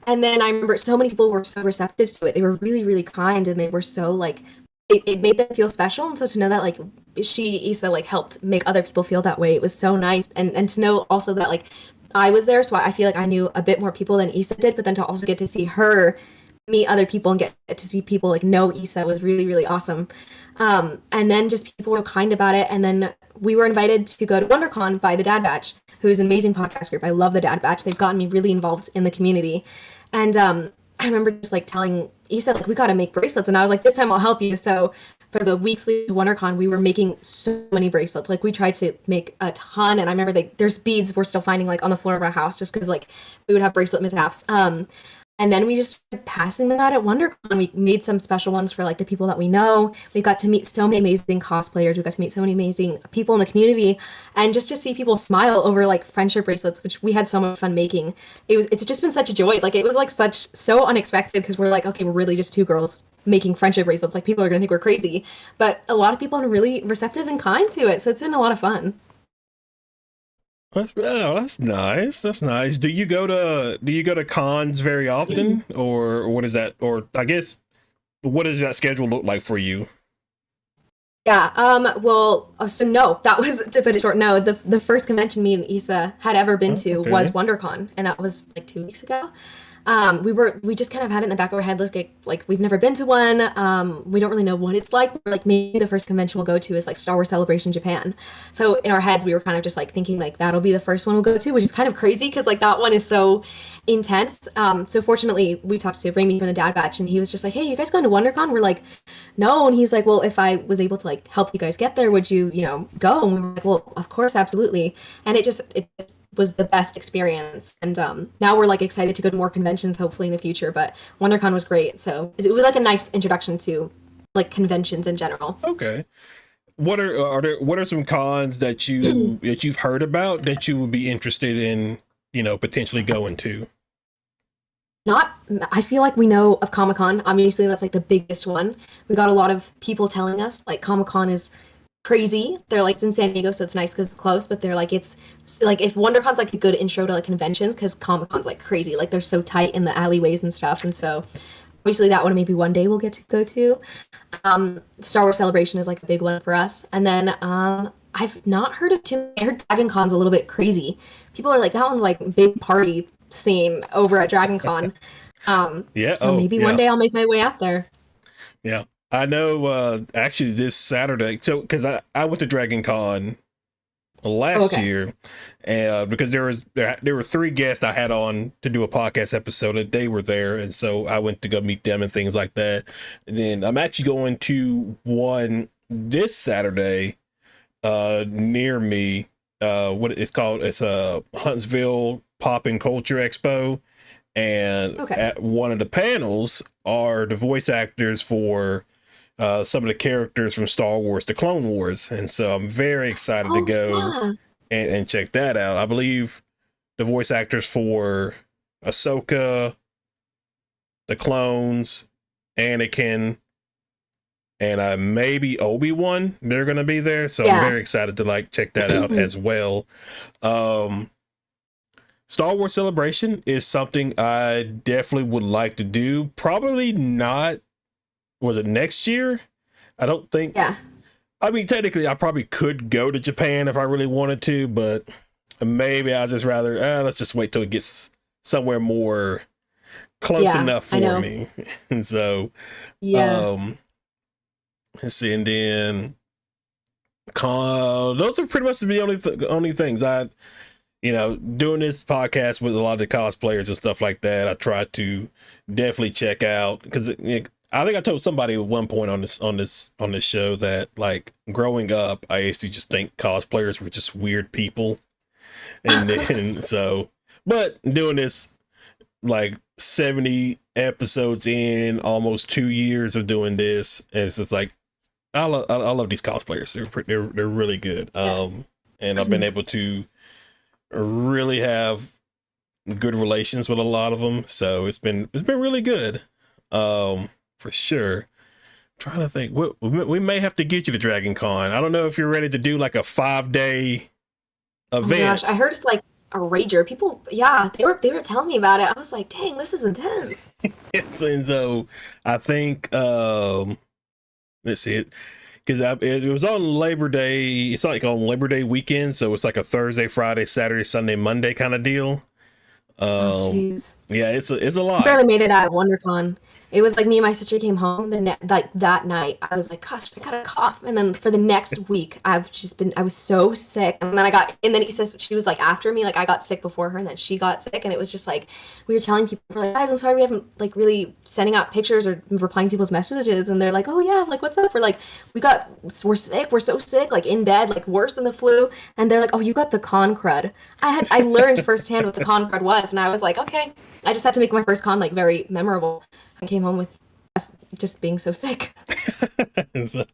And then I remember so many people were so receptive to it. They were really, really kind, and they were so like, it made them feel special. And so to know that like Issa like helped make other people feel that way, it was so nice. And to know also that like I was there, so I feel like I knew a bit more people than Issa did, but then to also get to see her meet other people and get to see people like know Issa was really, really awesome. And then just people were kind about it. And then we were invited to go to WonderCon by the Dad Batch, who is an amazing podcast group. I love the Dad Batch. They've gotten me really involved in the community. And I remember just like telling Issa, like, we got to make bracelets. And I was like, this time I'll help you. So for the weeks leading to WonderCon, we were making so many bracelets. Like we tried to make a ton, and I remember there's beads we're still finding like on the floor of our house just because like we would have bracelet mishaps. And then we just started passing them out at WonderCon. We made some special ones for like the people that we know. We got to meet so many amazing cosplayers. We got to meet so many amazing people in the community, and just to see people smile over like friendship bracelets, which we had so much fun making. It's just been such a joy. Like it was like so unexpected because we're like, okay, we're really just two girls making friendship bracelets. Like people are gonna think we're crazy, but a lot of people are really receptive and kind to it. So it's been a lot of fun. That's nice. That's nice. Do you go to cons very often, or what is that? Or I guess what does that schedule look like for you? Yeah. Well, so no, that was to put it short. No, the first convention me and Issa had ever been Oh, to was okay. WonderCon, and that was like 2 weeks ago. We just kind of had it in the back of our head. Let's get like we've never been to one. We don't really know what it's like. Like maybe the first convention we'll go to is like Star Wars Celebration Japan. So in our heads, we were kind of just like thinking like that'll be the first one we'll go to, which is kind of crazy because like that one is so intense. So fortunately, we talked to Rami from the Dad Batch, and he was just like, "Hey, you guys going to WonderCon?" We're like, "No," and he's like, "Well, if I was able to like help you guys get there, would you, go?" And we were like, "Well, of course, absolutely." And it just was the best experience. And now we're like excited to go to more conventions, hopefully in the future. But WonderCon was great, so it was like a nice introduction to like conventions in general. Okay. What are some cons that you've heard about that you would be interested in, potentially going to? Not, I feel like we know of Comic Con. Obviously, that's like the biggest one. We got a lot of people telling us like Comic Con is crazy. They're like it's in San Diego, so it's nice because it's close. But they're like it's like if WonderCon's like a good intro to like conventions because Comic Con's like crazy. Like they're so tight in the alleyways and stuff. And so obviously that one maybe one day we'll get to go to. Star Wars Celebration is like a big one for us. And then I've not heard of too many. I heard Dragon Con's a little bit crazy. People are like that one's like big party scene over at Dragon Con. Yeah. So Oh, maybe one yeah. day I'll make my way out there. Yeah. I know. Actually, this Saturday. So, because I went to Dragon Con Oh, last okay. year, because there were three guests I had on to do a podcast episode, and they were there, and so I went to go meet them and things like that. And then I'm actually going to one this Saturday, near me. What it's called? It's a Huntsville Pop and Culture Expo, and Okay. at one of the panels are the voice actors for some of the characters from Star Wars, the Clone Wars, and so I'm very excited to Oh go yeah. and check that out. I believe the voice actors for Ahsoka, the clones, Anakin, and maybe Obi-Wan, they're gonna be there, so I'm Yeah. very excited to like check that out as well. um Star Wars Celebration is something I definitely would like to do. Probably not, was it next year? I don't think. Yeah. I mean, technically, I probably could go to Japan if I really wanted to, but maybe I'll just rather, let's just wait till it gets somewhere more close Yeah. enough I for know. me. And so, Yeah. um, let's see. And then, those are pretty much the only things doing this podcast with a lot of the cosplayers and stuff like that. I try to definitely check out because I think I told somebody at one point on this show that like growing up, I used to just think cosplayers were just weird people, and then but doing this like 70 episodes in, almost 2 years of doing this, and it's just like I love these cosplayers. They're really good. Yeah. And I've been able to really have good relations with a lot of them, so it's been really good, for sure. Trying to think, we may have to get you to Dragon Con. I don't know if you're ready to do like a 5 day Oh my gosh, I event. heard it's like a rager. People, yeah, they were telling me about it. I was like, dang, this is intense. Yes, and so I think let's see it, because it was on Labor Day. It's like on Labor Day weekend, so it's like a Thursday, Friday, Saturday, Sunday, Monday kind of deal. Oh um jeez. yeah, it's a I lot. barely made it out of WonderCon. It was like me and my sister came home like that night. I was like, gosh, I got a cough. And then for the next week, I was so sick. And then he says, she was like after me, like I got sick before her and then she got sick. And it was just like, we were telling people, we're like, guys, I'm sorry we haven't like really sending out pictures or replying to people's messages. And they're like, oh yeah, like what's up? We're sick. We're so sick, like in bed, like worse than the flu. And they're like, oh, you got the con crud. I learned firsthand what the con crud was. And I was like, okay. I just had to make my first con like very memorable. I came home with us just being so sick. So,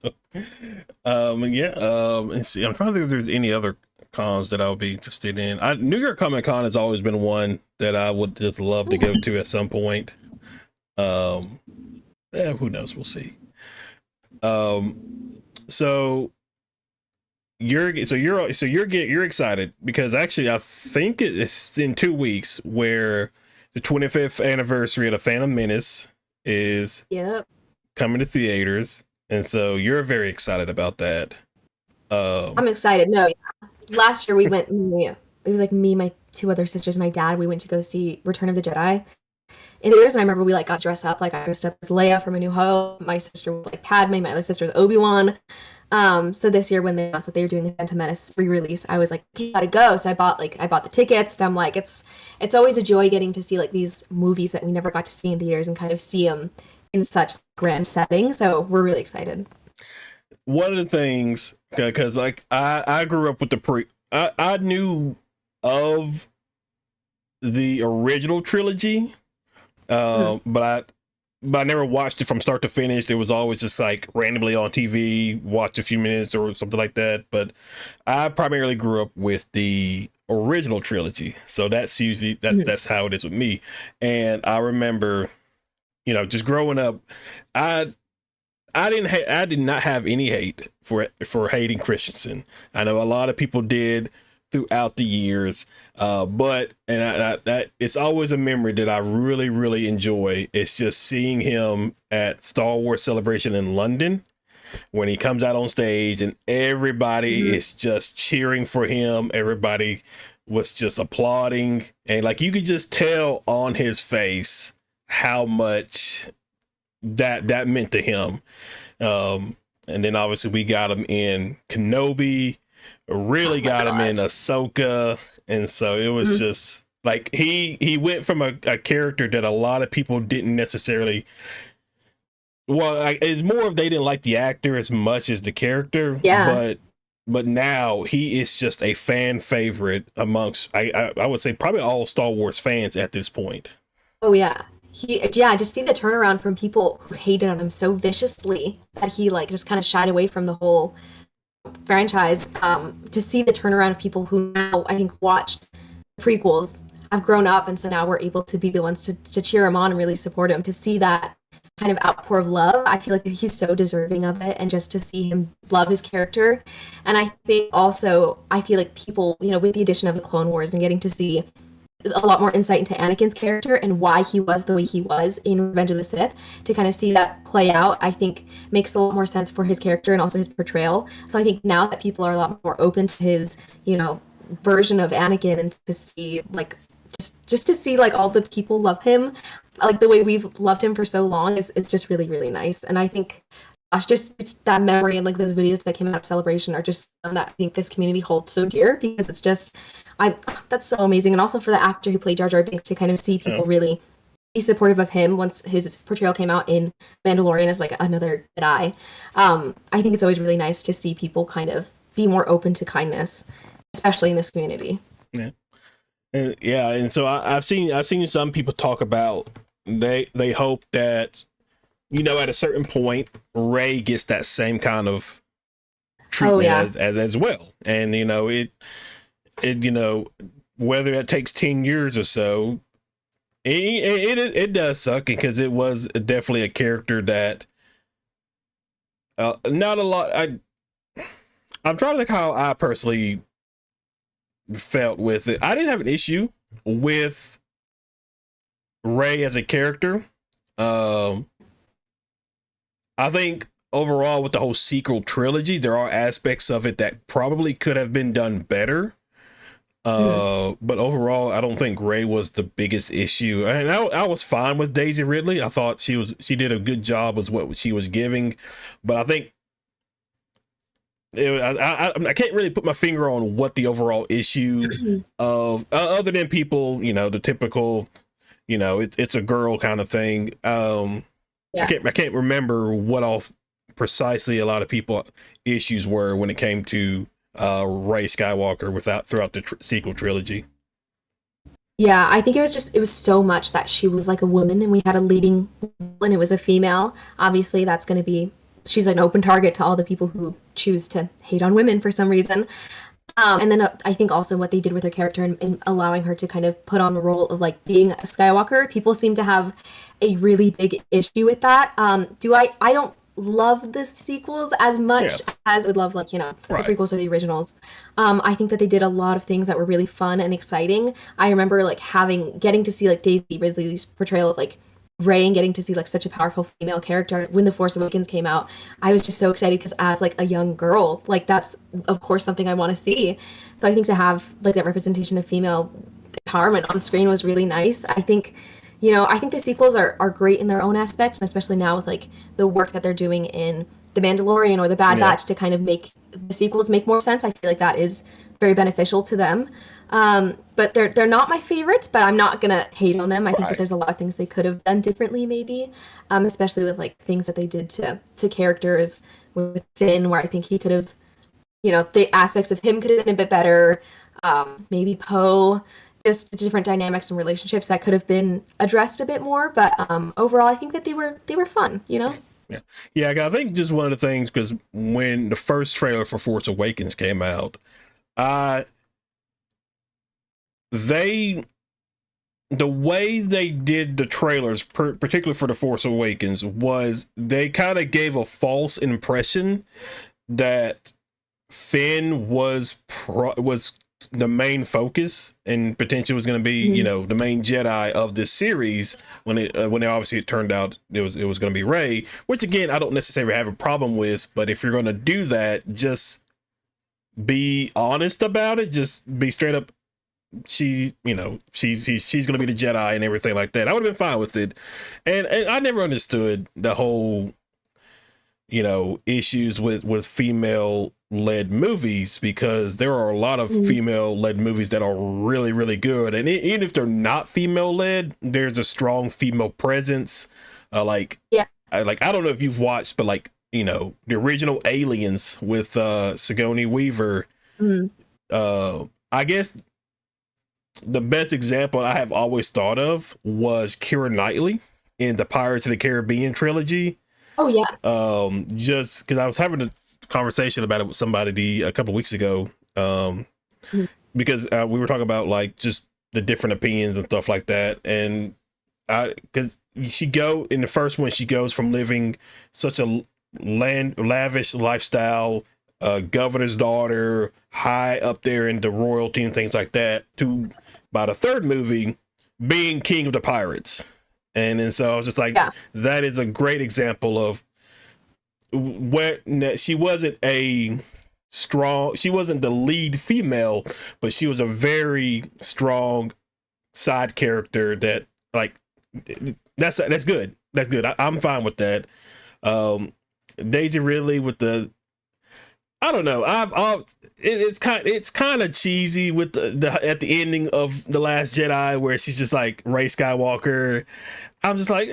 yeah. And see, I'm trying to think if there's any other cons that I would be interested in. New York Comic Con has always been one that I would just love to go to at some point. Yeah, who knows? We'll see. So you're excited because actually I think it's in 2 weeks where the 25th anniversary of the Phantom Menace is Yep. coming to theaters, and so you're very excited about that. I'm excited. No, yeah. Last year we went. It was like me, my two other sisters, my dad. We went to go see Return of the Jedi in theaters, and I remember we like got dressed up. Like I dressed up as Leia from A New Hope. My sister was like Padme. My other sister was Obi-Wan. So this year when they announced that they were doing the Phantom Menace re-release, I was like, you gotta go. So I bought the tickets, and I'm like, it's always a joy getting to see like these movies that we never got to see in theaters and kind of see them in such grand setting. So we're really excited. One of the things, because like I grew up with I knew of the original trilogy, but I never watched it from start to finish. It was always just like randomly on TV, watch a few minutes or something like that. But I primarily grew up with the original trilogy, so that's how it is with me. And I remember, just growing up, I I did not have any hate for hating Christensen. I know a lot of people did throughout the years, but that it's always a memory that I really really enjoy. It's just seeing him at Star Wars Celebration in London when he comes out on stage and everybody is just cheering for him. Everybody was just applauding, and like you could just tell on his face how much that meant to him. And then obviously we got him in Kenobi, really got him in Ahsoka, and so it was just like he went from a character that a lot of people didn't necessarily. Well, it's more of they didn't like the actor as much as the character. Yeah. But now he is just a fan favorite amongst I would say probably all Star Wars fans at this point. Oh yeah. Just see the turnaround from people who hated on him so viciously that he like just kind of shied away from the whole franchise. To see the turnaround of people who now I think watched prequels, have grown up, and so now we're able to be the ones to cheer him on and really support him. To see that kind of outpour of love, I feel like he's so deserving of it, and just to see him love his character. And I think also I feel like people, with the addition of the Clone Wars and getting to see a lot more insight into Anakin's character and why he was the way he was in Revenge of the Sith, to kind of see that play out, I think makes a lot more sense for his character and also his portrayal. So I think now that people are a lot more open to his, version of Anakin, and to see like just to see like all the people love him, like the way we've loved him for so long is just really, really nice. And I think gosh, just it's that memory and like those videos that came out of Celebration are just something that I think this community holds so dear, because it's just that's so amazing. And also for the actor who played Jar Jar Binks to kind of see people really be supportive of him once his portrayal came out in Mandalorian as like another Jedi. I think it's always really nice to see people kind of be more open to kindness, especially in this community. Yeah. And so I've seen some people talk about they hope that at a certain point Rey gets that same kind of treatment as well, and it whether that takes 10 years or so, it does suck, because it was definitely a character that not a lot. I'm trying to think how I personally felt with it. I didn't have an issue with Rey as a character. I think overall with the whole sequel trilogy, there are aspects of it that probably could have been done better. Mhm. But overall, I don't think Ray was the biggest issue. And I was fine with Daisy Ridley. I thought she did a good job with what she was giving, but I think I can't really put my finger on what the overall issue of other than people, the typical, it's a girl kind of thing. Yeah. I can't remember what all precisely a lot of people issues were when it came to Ray Skywalker throughout the sequel trilogy. Yeah, I think it was so much that she was like a woman and we had a leading and it was a female. Obviously, that's going to be she's an open target to all the people who choose to hate on women for some reason. And then I think also what they did with her character and allowing her to kind of put on the role of like being a Skywalker, people seem to have a really big issue with that. I don't love the sequels as Yeah, much as I would love like, the right. prequels or the originals. I think that they did a lot of things that were really fun and exciting. I remember like getting to see like Daisy Ridley's portrayal of like Rey and getting to see like such a powerful female character when The Force Awakens came out. I was just so excited because as like a young girl, like that's of course something I want to see. So I think to have like that representation of female empowerment on screen was really nice. I think the sequels are great in their own aspect, and especially now with like the work that they're doing in The Mandalorian or The Bad Yeah, Batch to kind of make the sequels make more sense. I feel like that is very beneficial to them. But they're not my favorite, but I'm not gonna hate on them. I think that right. there's a lot of things they could have done differently, maybe, especially with like things that they did to characters with Finn, where I think he could have, the aspects of him could have been a bit better. Maybe Poe, just different dynamics and relationships that could have been addressed a bit more. But overall, I think that they were fun. Yeah, yeah. I think just one of the things, because when the first trailer for Force Awakens came out, uh, they the way they did the trailers, particularly for the Force Awakens, was they kind of gave a false impression that Finn was the main focus and potentially was going to be, Mhm. the main Jedi of this series. When it obviously it turned out it was going to be Rey, which again I don't necessarily have a problem with. But if you're going to do that, just be honest about it. Just be straight up. She's going to be the Jedi and everything like that. I would have been fine with it, and I never understood the whole issues with female led movies, because there are a lot of Mhm. female led movies that are really really good, and even if they're not female led, there's a strong female presence. Yeah. I don't know if you've watched, but like the original Aliens with Sigourney Weaver. Mhm. I guess the best example I have always thought of was Keira Knightley in the Pirates of the Caribbean trilogy. Oh yeah. Just because I was having a conversation about it with somebody a couple weeks ago, Mhm. because we were talking about like just the different opinions and stuff like that, and because she go in the first one, she goes from living such a lavish lifestyle, governor's daughter, high up there in the royalty and things like that, to by the third movie being king of the pirates. And so I was just like, Yeah. that is a great example of where she wasn't she wasn't the lead female, but she was a very strong side character that, like, that's good. That's good. I'm fine with that. Um, Daisy Ridley with I don't know. It's kind of cheesy with the at the ending of The Last Jedi, where she's just like Rey Skywalker. I'm just like,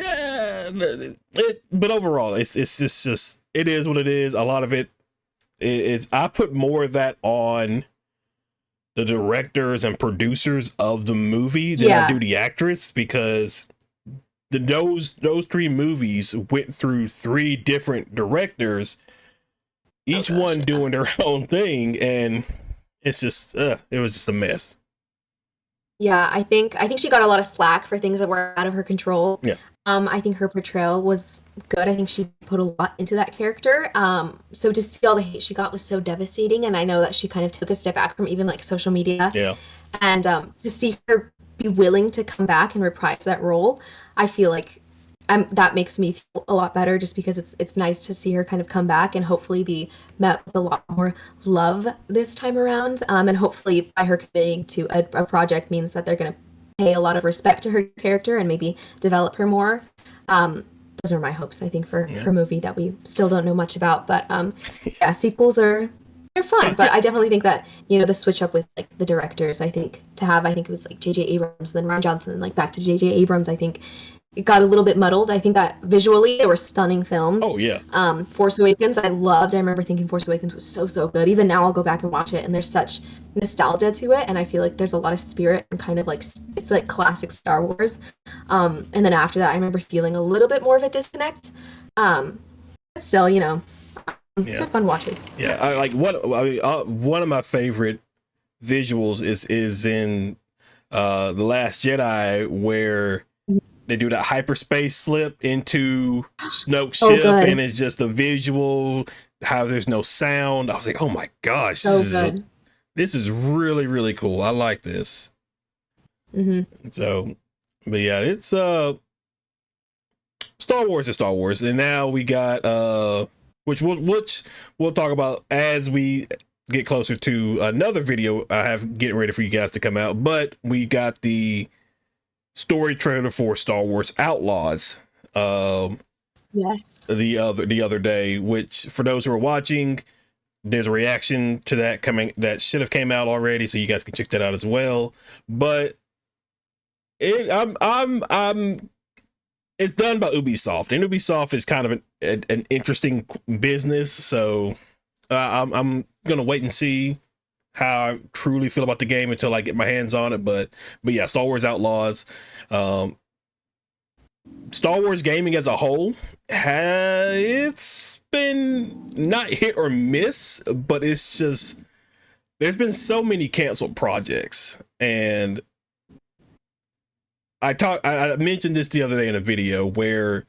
but overall, it's just it is what it is. A lot of it is I put more of that on the directors and producers of the movie than I Yeah. do the actress, because those three movies went through three different directors, Oh each gosh. one Yeah. doing their own thing, and it's just it was just a mess. Yeah, I think she got a lot of slack for things that were out of her control. Yeah, I think her portrayal was good. I think she put a lot into that character. So to see all the hate she got was so devastating, and I know that she kind of took a step back from even like social media, yeah, and to see her be willing to come back and reprise that role, I feel like that makes me feel a lot better just because it's nice to see her kind of come back and hopefully be met with a lot more love this time around. And hopefully by her committing to a project means that they're going to pay a lot of respect to her character and maybe develop her more. Those are my hopes, I think, for her movie that we still don't know much about. But yeah, sequels they're fun. But I definitely think that, the switch up with like the directors, I think it was like J.J. Abrams, then Ryan Johnson, and like back to J.J. Abrams, I think it got a little bit muddled. I think that visually they were stunning films. Oh yeah. Force Awakens, I loved. I remember thinking Force Awakens was so, so good. Even now I'll go back and watch it and there's such nostalgia to it. And I feel like there's a lot of spirit and kind of like, it's like classic Star Wars. And then after that, I remember feeling a little bit more of a disconnect. But still, they're fun watches. Yeah. I like one of my favorite visuals is in The Last Jedi, where they do that hyperspace slip into Snoke's ship, good. and it's just a visual, how there's no sound. I was like, oh my gosh, this is really, really cool. I like this. So, but yeah, it's Star Wars is Star Wars, and now we got which we'll talk about as we get closer to another video I have getting ready for you guys to come out. But we got the story trailer for Star Wars Outlaws Yes, the other day, which for those who are watching, there's a reaction to that should have came out already, so you guys can check that out as well. But it's done by Ubisoft, and Ubisoft is kind of an interesting business, so I'm gonna wait and see how I truly feel about the game until I get my hands on it. But yeah, Star Wars Outlaws. Star Wars gaming as a whole, it's been not hit or miss, but it's just, there's been so many canceled projects. And I mentioned this the other day in a video where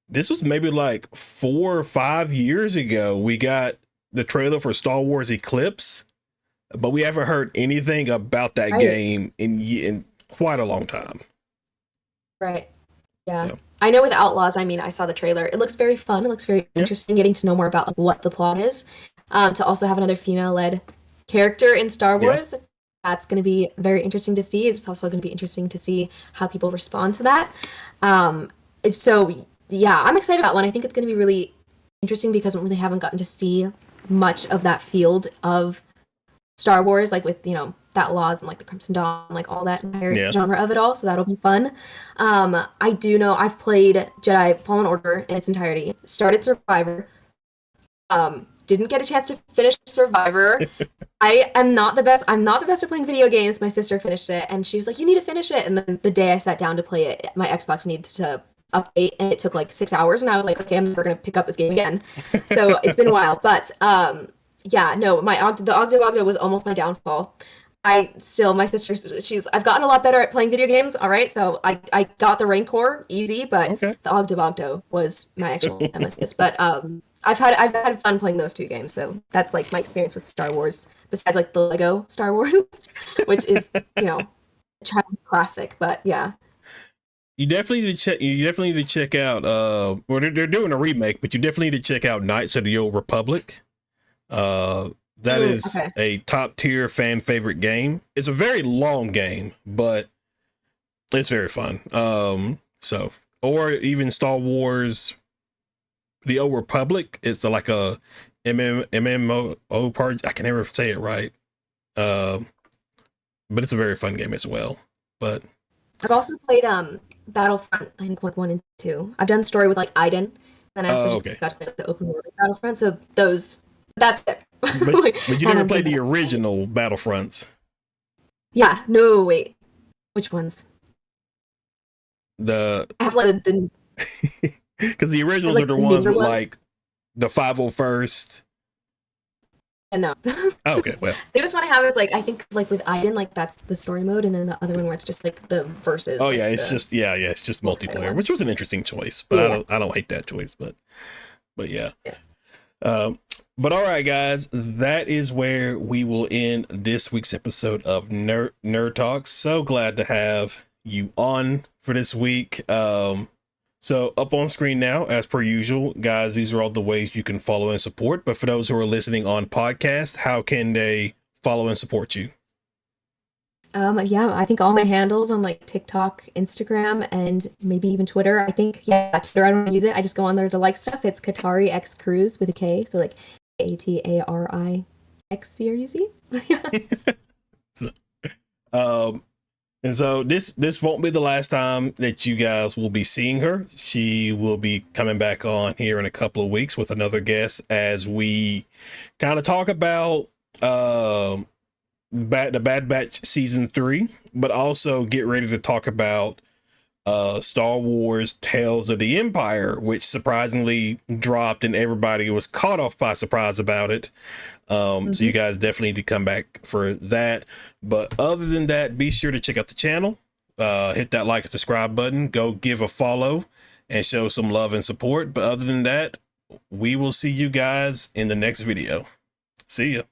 this was maybe like 4 or 5 years ago. We got the trailer for Star Wars Eclipse, but we haven't heard anything about that game in quite a long time. Right. Yeah. I know with Outlaws, I mean, I saw the trailer. It looks very fun. It looks very interesting, getting to know more about like what the plot is. To also have another female-led character in Star Wars, that's going to be very interesting to see. It's also going to be interesting to see how people respond to that. So yeah, I'm excited about one. I think it's going to be really interesting because we really haven't gotten to see much of that field of Star Wars, like with, that Laws and like the Crimson Dawn, like all that entire genre of it all. So that'll be fun. I do know I've played Jedi Fallen Order in its entirety, started Survivor, didn't get a chance to finish Survivor. I'm not the best at playing video games. My sister finished it and she was like, you need to finish it. And then the day I sat down to play it, my Xbox needed to update and it took like 6 hours and I was like, okay, I'm never gonna pick up this game again. So it's been a while. But yeah, no, the Ogdo was almost my downfall. My sister, I've gotten a lot better at playing video games, all right? So I got the Rancor easy, but the Ogdo was my actual nemesis. But I've had fun playing those two games, so that's like my experience with Star Wars, besides like the Lego Star Wars, which is, a child classic, but yeah. You definitely need to check out well, they're doing a remake, but you definitely need to check out Knights of the Old Republic. That is a top tier fan favorite game. It's a very long game, but it's very fun. Or even Star Wars, the Old Republic. It's like a MMO part. I can never say it right. But it's a very fun game as well. But I've also played Battlefront, I think like 1 and 2. I've done story with like Iden, and I also just got to the open world Battlefront. So that's it. But you never played the original Battlefronts. Yeah, no, wait. Which ones? I have like the because the originals are the ones with like the 501st. No. Oh, okay, well. They just want to have is like, I think like with Iden, like that's the story mode, and then the other one where it's just like the verses. Oh yeah, it's just multiplayer, which was an interesting choice, but I don't hate that choice, but yeah. But all right, guys, that is where we will end this week's episode of Nerd Talk. So glad to have you on for this week. So up on screen now, as per usual, guys, these are all the ways you can follow and support. But for those who are listening on podcast, how can they follow and support you? Yeah, I think all my handles on like TikTok, Instagram, and maybe even Twitter. I think, yeah, Twitter, I don't use it. I just go on there to like stuff. It's Katari X Cruz with a K. So like ATARIXCRUZ. um, and so this won't be the last time that you guys will be seeing her. She will be coming back on here in a couple of weeks with another guest as we kind of talk about the Bad Batch season 3, but also get ready to talk about Star Wars Tales of the Empire, which surprisingly dropped and everybody was caught off by surprise about it. So you guys definitely need to come back for that. But other than that, be sure to check out the channel, hit that like and subscribe button, go give a follow and show some love and support. But other than that, we will see you guys in the next video. See ya.